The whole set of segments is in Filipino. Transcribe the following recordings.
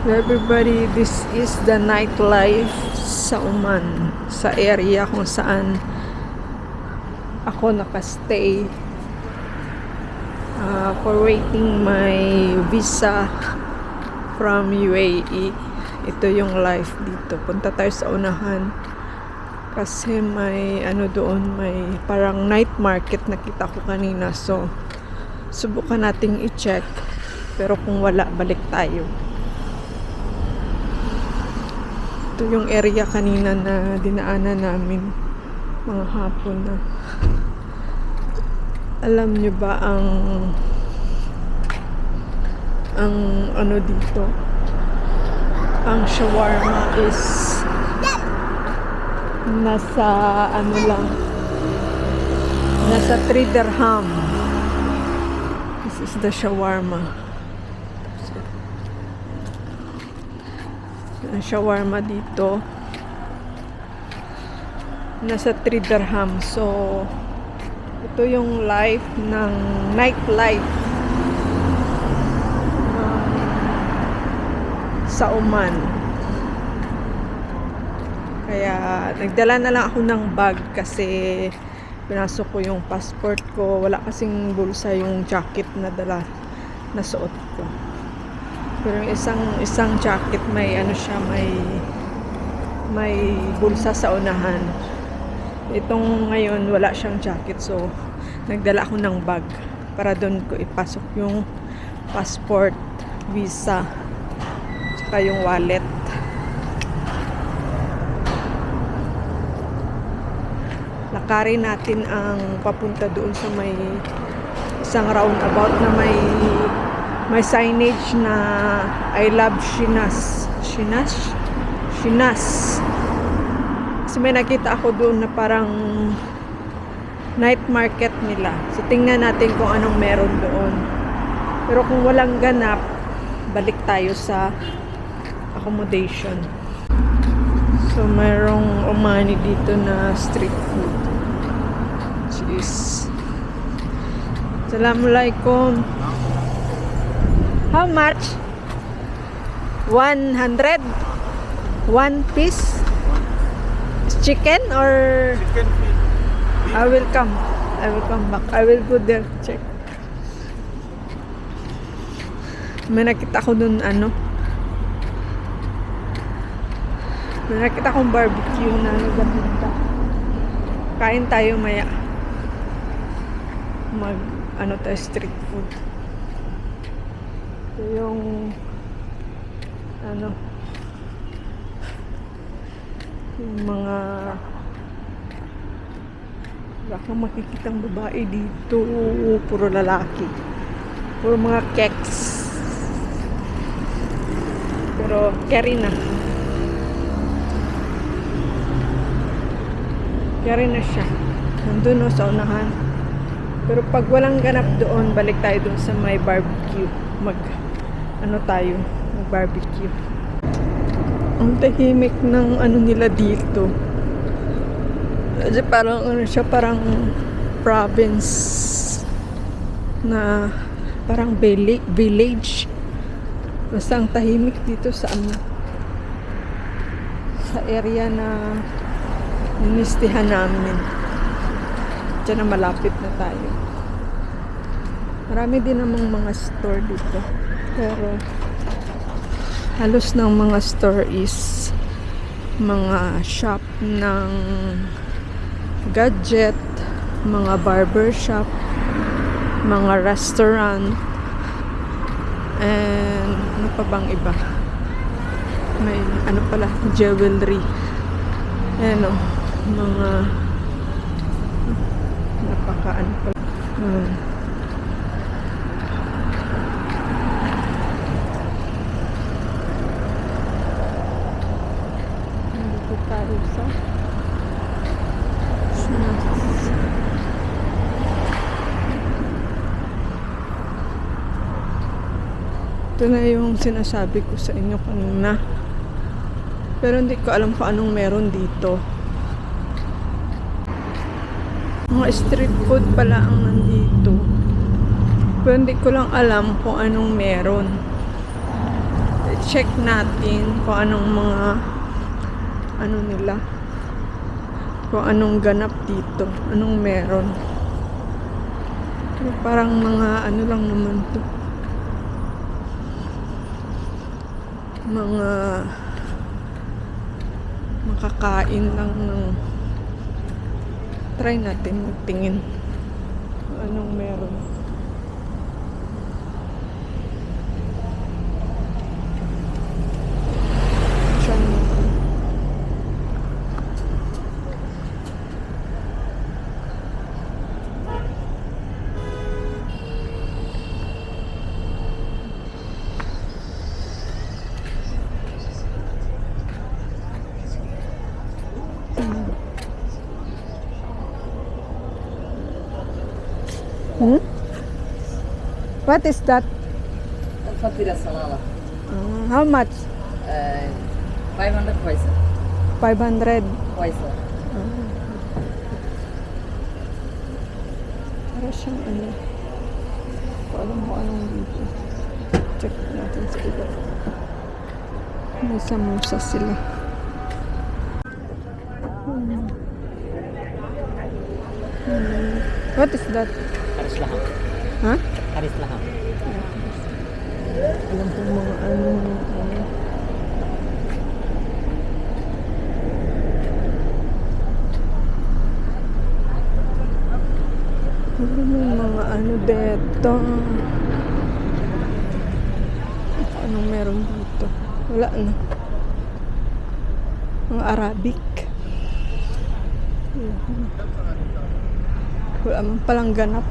Everybody, this is the nightlife sa Oman, sa area kung saan ako nakastay for waiting my visa from UAE. Ito yung life dito. Punta tayo sa unahan kasi may doon, may parang night market nakita ko kanina, so subukan nating i-check, pero kung wala, balik tayo. Ito yung area kanina na dinaanan namin mga hapon na. Alam nyo ba ang dito, ang shawarma is nasa nasa 3 dirham. This is the shawarma. Ang shawarma dito nasa 3 dirham. So ito yung life ng nightlife sa Oman. Kaya nagdala na lang ako ng bag kasi pinasok ko yung passport ko. Wala kasing bulsa yung jacket na nasuot ko. Pero yung isang jacket may siya, may bulsa sa unahan. Itong ngayon wala siyang jacket, so nagdala ako ng bag para doon ko ipasok yung passport, visa, tsaka yung wallet. Lakarin natin ang papunta doon sa may isang roundabout na may signage na I love Shinas. Kasi may nakita ako doon na parang night market nila. So tingnan natin kung anong meron doon. Pero kung walang ganap, balik tayo sa accommodation. So mayroong Omani dito na street food. Cheese. Assalamualaikum. How much? 100? One piece? Chicken or? Chicken feet. I will come back. I will go there to check. May nakita ko dun may nakita kong barbecue na nagaganda. Kain tayo maya. Tayo street food. Ito yung yung mga wala kang makikitang babae dito, puro lalaki, puro mga keks, pero carry na siya nandun sa unahan. Pero pag walang ganap doon, balik tayo doon sa may barbecue, mag barbecue. Ang tahimik ng nila dito. Kasi parang parang province na parang village. Basta ang tahimik dito sa area na ninistihan namin. Diyan na malapit na tayo. Marami din namang mga store dito. Pero halos ng mga store is mga shop ng gadget, mga barber shop, mga restaurant, and ano pa bang iba? May jewelry. Mga napaka pala. Dito tayo sa ito na yung sinasabi ko sa inyo kanina. Pero hindi ko alam kung anong meron dito. Mga street food pala ang nandito. Pero hindi ko lang alam kung anong meron. check natin kung anong mga ano nila, kung anong ganap dito, anong meron. Pero parang mga ano lang naman to, mga makakain lang ng, try natin magtingin kung anong meron. Diyan. What is that? Fatira salala. How much? 500 paisa. 500. Paisa. Para siyang ano. Hindi ko alam kung anong dito. Check natin sa iba. May samosa sila. What is that? Haris laham. Ha? Haris laham. Alam ko mga ano. Ano mga ano dito? Anong meron dito? Wala na. Mga Arabic. Wala man palang ganap.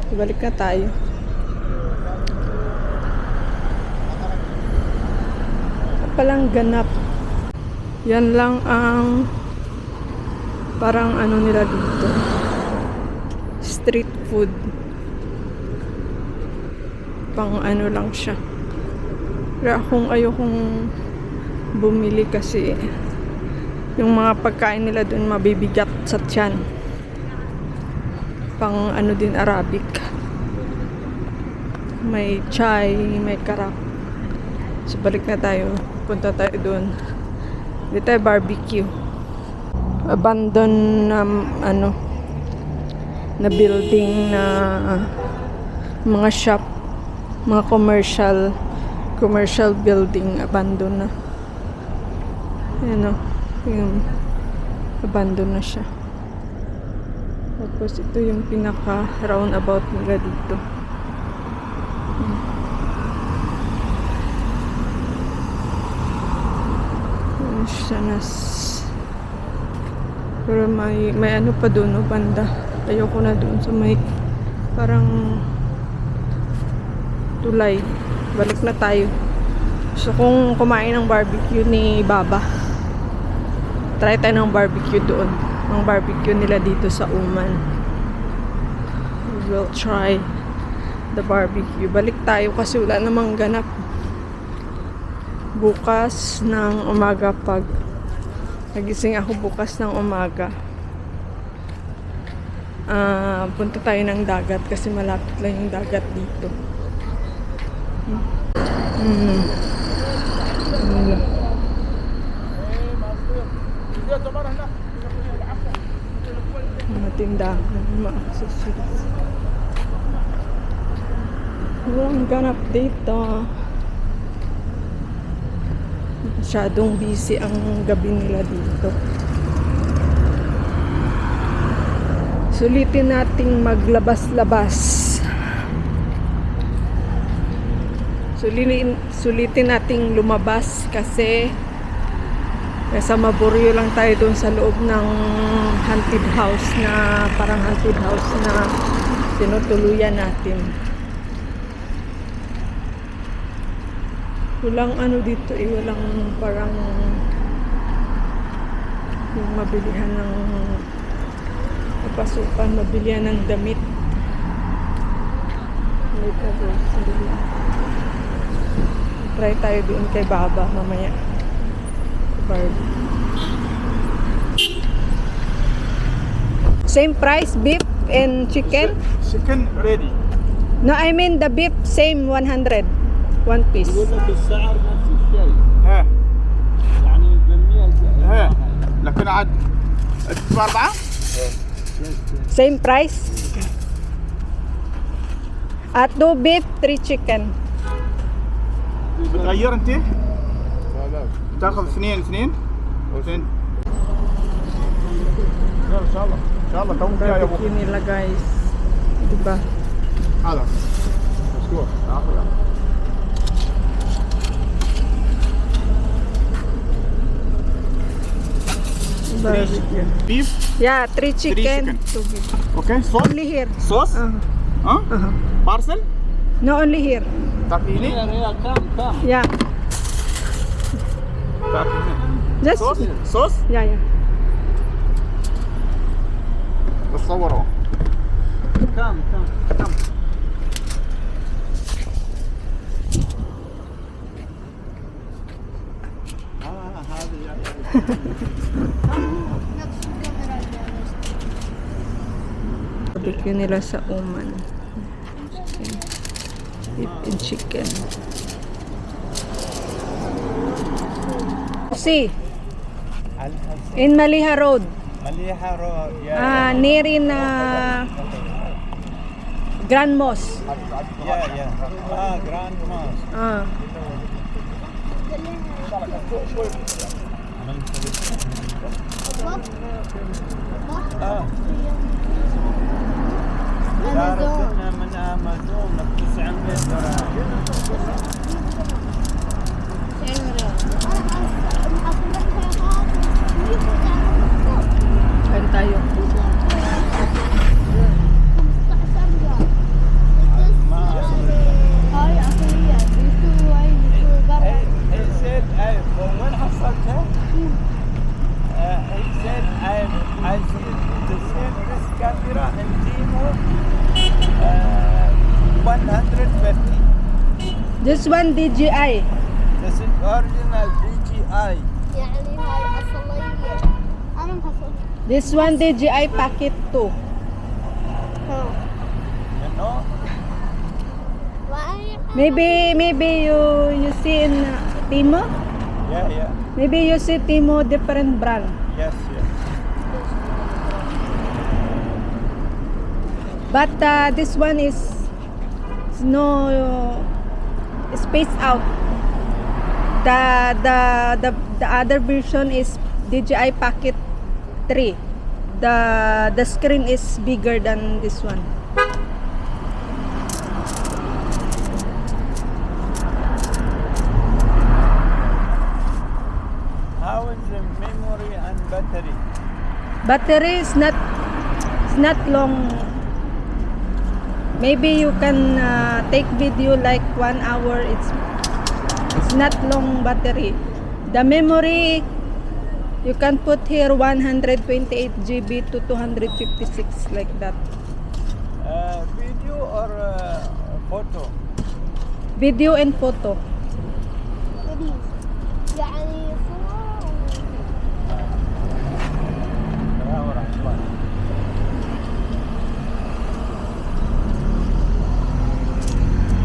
Ibalik na tayo. Palang ganap. Yan lang ang parang ano nila dito. Street food. Pang ano lang siya. Kaya kung ayokong bumili kasi yung mga pagkain nila dun mabibigat sa tiyan. Pang ano din Arabic. May chai, may karap. So balik na tayo. Punta tayo doon. Dito tayo barbecue. Abandon na ano na building na mga shop, mga commercial building, abandon na. Ayan o, yung abandon na siya. Tapos ito yung pinaka roundabout nila dito. Ayan siya pero may ano pa doon o banda. Ayoko na doon sa may parang tulay. Balik na tayo. So kung kumain ng barbecue ni Baba, try tayo ng barbecue doon. Ang barbecue nila dito sa Oman. We will try the barbecue. Balik tayo kasi wala namang ganap. Bukas ng umaga pag nagising ako bukas ng umaga. Punta tayo ng dagat kasi malapit lang yung dagat dito. Mga tindahan, mga accessories. Walang ganap dito. Masyadong busy ang gabi nila dito. Sulitin nating maglabas-labas. Sulitin nating lumabas kasi maburyo lang tayo doon sa loob ng haunted house na parang haunted house na tinutuluyan natin. Walang ano dito walang parang yung mabilihan ng papasukan, mabilihan ng damit. Later grocery lang. Try tayo doon kay Baba mamaya. Barbie. Same price, beef and chicken? Chicken ready. No, I mean the beef, same 100. One piece. يقول لك السعر نفسه. شيء ها يعني ب 100 ها لكن عاد تدفع 4 Same price? At 2 beef, 3 chicken. بتغير انت؟ لا تاخذ اثنين اثنين؟ اثنين ان شاء الله ان شاء الله تو جاي يا ابو Barbecue nila guys. Diba? هذا مشكور اخذ Barbecue. بيف Yeah, 3 chicken, chicken. 2 beef. اوكي صوص Only here. صوص ها Uh-huh. بارسل No, only here. تعطيني ريال كم Yeah. تعطيني Just. صوص صوص Yeah, yeah. بس صوروا كم Barbecue nila sa Oman. Chicken. Beef and chicken. See, in Maliha Road. مليحة يا Near in Grand Mosque. يا جراند ماس Ah. شاركنا من امازون ب 900 درهم Kain tayo. He said, وين حصلتها؟ He said, I see the same this camera in Timo 150. This one DJI. This is original DJI. يعني هاي أصلية أنا محصل This one DJI Pocket 2. You know? Maybe you see in Timo. Yeah. Maybe you see Timo different brand. Yes. But this one is no space out. The other version is DJI Pocket 3. The screen is bigger than this one. How is the memory and battery? Battery is not long. Maybe you can take video like 1 hour. It's not long battery. The memory you can put here 128 GB to 256 like that. Video or photo? Video and photo. يعني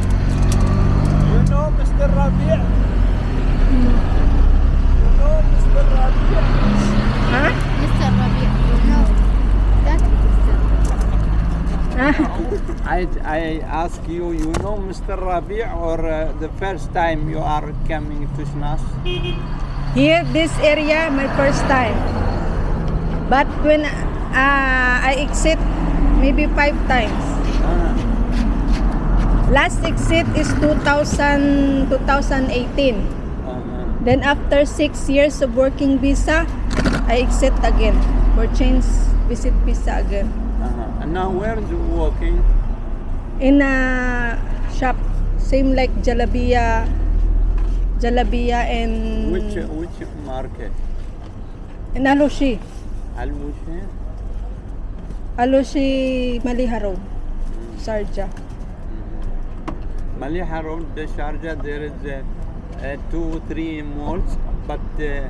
You know Mr. Rabi'? You know Mr. Rabi'? Huh? مستر ربيع no that I ask you, you know Mr. Rabi' or the first time you are coming to Shnas? Here, this area, my first time. But when I exit, maybe 5 times. Last exit is 2018. Then after 6 years of working visa, I exit again for change visit visa again. And now where is you working? In a shop, same like Jalabia and Which market? in Alushi. Al-Mushin? Alushi Maliha Road, Sharjah. Maliha Road, the Sharjah, there is 2-3 malls, but the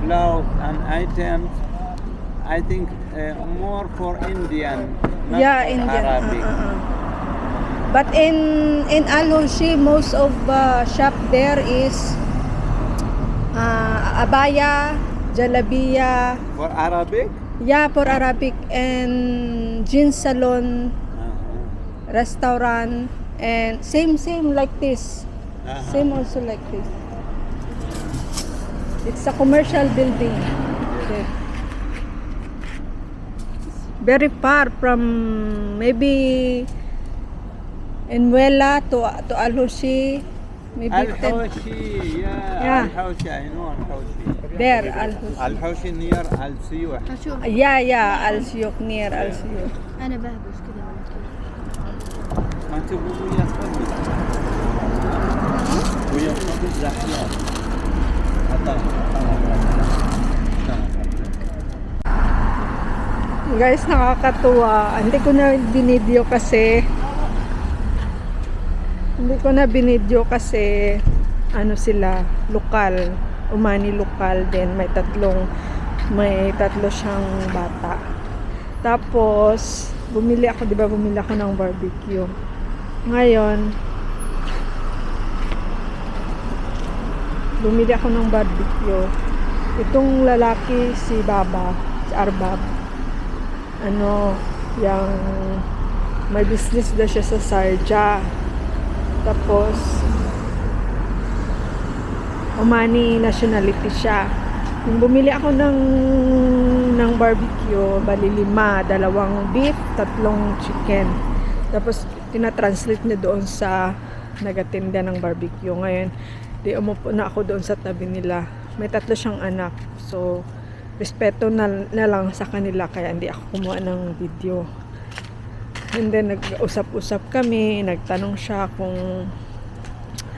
clothes and items, I think more for Indian, not Yeah, for Indian. Arabic. But in Al Hoshi, most of shop there is abaya, jalabiya, For Arabic? yeah, for Arabic, and jeans salon, restaurant, and same like this. Same also like this. It's a commercial building. Okay. Very far from maybe Enwela to Al Hoshi. Maybe 10. Al-Hawshi, Yeah. Al-Hawshi, I know Al-Hawshi. There, Al Hoshi. Al-Hawshi near Al-Siyuh. شوف Yeah, Al Siyuk, near Al Siyuk. انا بهبش كذا ولا كذا. ما تبغوا ويا صبي ويا صبي زحمة Guys, nakakatuwa. Hindi ko na binidyo kasi ano sila, lokal. Umani lokal din. May tatlo siyang bata. Tapos, bumili ako ng barbecue. Ngayon, bumili ako ng barbecue. Itong lalaki, si Baba, si Arbab. Yung may business daw siya sa Sharjah. Tapos, Omani nationality siya. Nung bumili ako ng barbecue, bali 5, 2 beef, 3 chicken. Tapos, tinatranslate niya doon sa nagatinda ng barbecue. Ngayon, di umupo na ako doon sa tabi nila. May 3 siyang anak. So, respeto na lang sa kanila, kaya hindi ako kumuha ng video. And then, nag-usap-usap kami. Nagtanong siya kung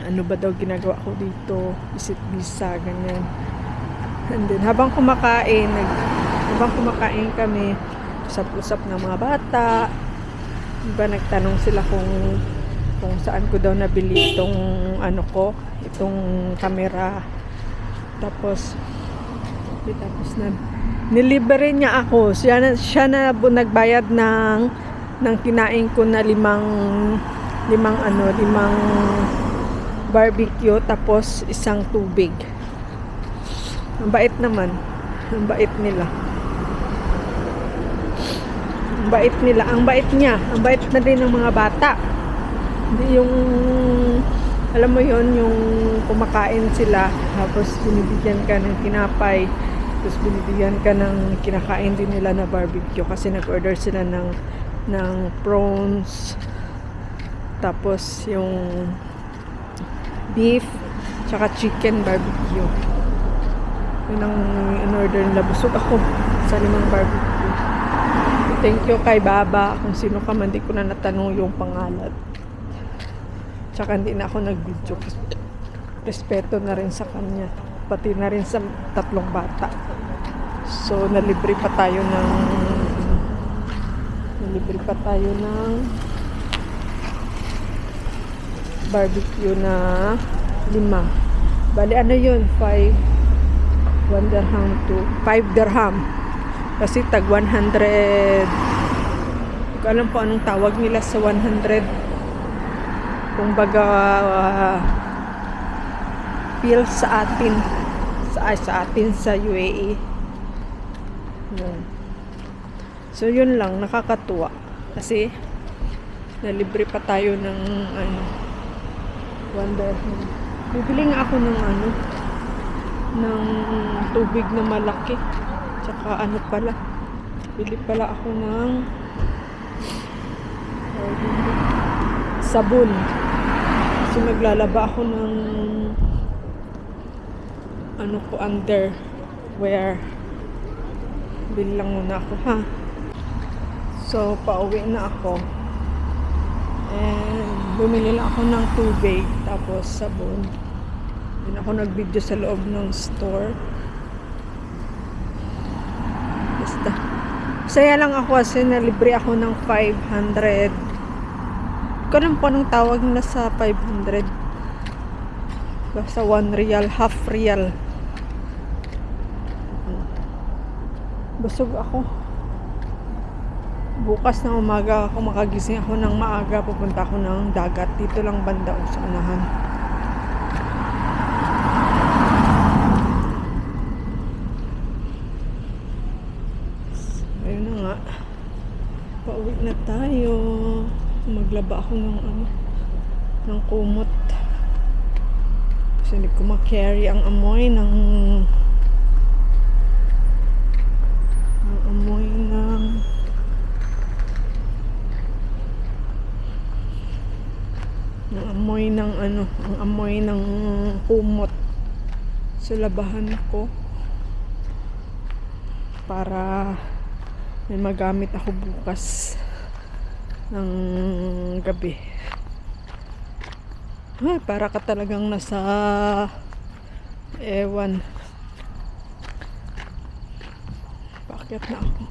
ano ba daw ginagawa ko dito, visit visa, ganyan. And then, habang kumakain kami, usap-usap ng mga bata. Diba, nagtanong sila kung saan ko daw nabili itong camera. Tapos nilibre niya ako. Siya na nagbayad ng kinain ko na limang barbecue, tapos 1 tubig. Ang bait naman. Ang bait nila. Ang bait niya. Ang bait na din ng mga bata. Hindi yung, alam mo yon, yung kumakain sila, tapos binibigyan ka ng tinapay, tapos binibigyan ka ng kinakain din nila na barbecue, kasi nag-order sila ng prawns, tapos yung beef, tsaka chicken barbecue. Yun ang in-order nila. Busog ako sa 5 barbecue. Thank you kay Baba. Kung sino ka man, di ko na natanong yung pangalan. Tsaka hindi na ako nag-video. Respeto na rin sa kanya. Pati na rin sa 3 bata. So, nalibre pa tayo ng barbecue na 5. Bali, ano yun? 1 dirham to 5 dirham. Kasi tag 100. Hindi ko alam po anong tawag nila sa 100. Kung baga feel sa atin sa UAE. Yun. So yun lang, nakakatuwa kasi nalibre pa tayo ng 1 dirham. Bibili nga ako ng tubig na malaki, tsaka bili pala ako ng sabon. Kasi maglalaba ako ng underwear. Bili lang muna ako, ha. So, pauwi na ako. And bumili lang ako ng tubig, tapos sabon. Hindi ako nag-video sa loob ng store. Basta. Saya lang ako kasi nalibre ako ng 500. Hindi ko alam po anong tawag na sa 500. Basta 1 real, half real. Busog ako. Bukas na umaga, kung makagising ako ng maaga, pupunta ako ng dagat. Dito lang banda o sa unahan. Ayun na nga. Pauwi na tayo. Maglaba ako ng kumot. Kasi hindi ko ma-carry ang amoy ng ang amoy ng kumot sa labahan ko para may magamit ako bukas ng gabi. Ay, para ka talagang nasa ewan. Paakyat na ako.